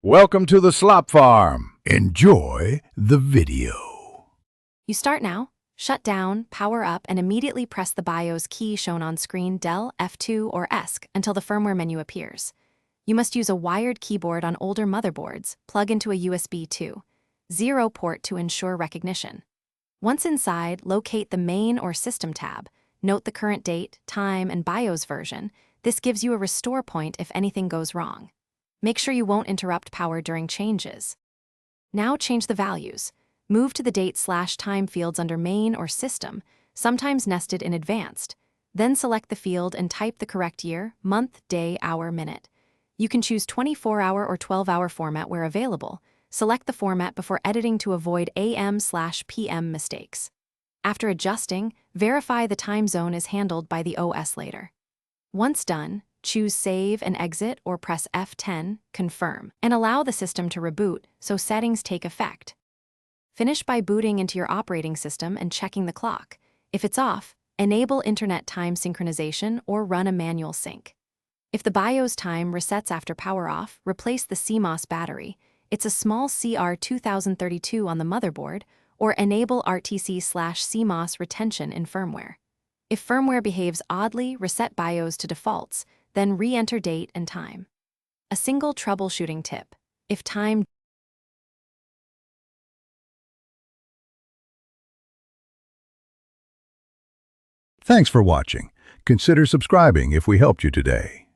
Welcome to the Slop Farm. Enjoy the video. You start now, shut down, power up, and immediately press the BIOS key shown on screen Del, F2, or ESC until the firmware menu appears. You must use a wired keyboard on older motherboards, plug into a USB 2.0 port to ensure recognition. Once inside, locate the Main or System tab. Note the current date, time, and BIOS version. This gives you a restore point if anything goes wrong. Make sure you won't interrupt power during changes. Now change the values. Move to the date/time fields under Main or System, sometimes nested in Advanced. Then select the field and type the correct year, month, day, hour, minute. You can choose 24-hour or 12-hour format where available. Select the format before editing to avoid AM/PM mistakes. After adjusting, verify the time zone is handled by the OS later. Once done, choose Save and Exit or press F10, Confirm, and allow the system to reboot so settings take effect. Finish by booting into your operating system and checking the clock. If it's off, enable Internet time synchronization or run a manual sync. If the BIOS time resets after power off, replace the CMOS battery. It's a small CR2032 on the motherboard, or enable RTC/CMOS retention in firmware. If firmware behaves oddly, reset BIOS to defaults, then re-enter date and time. A single troubleshooting tip. If time Thanks for watching. Consider subscribing if we helped you today.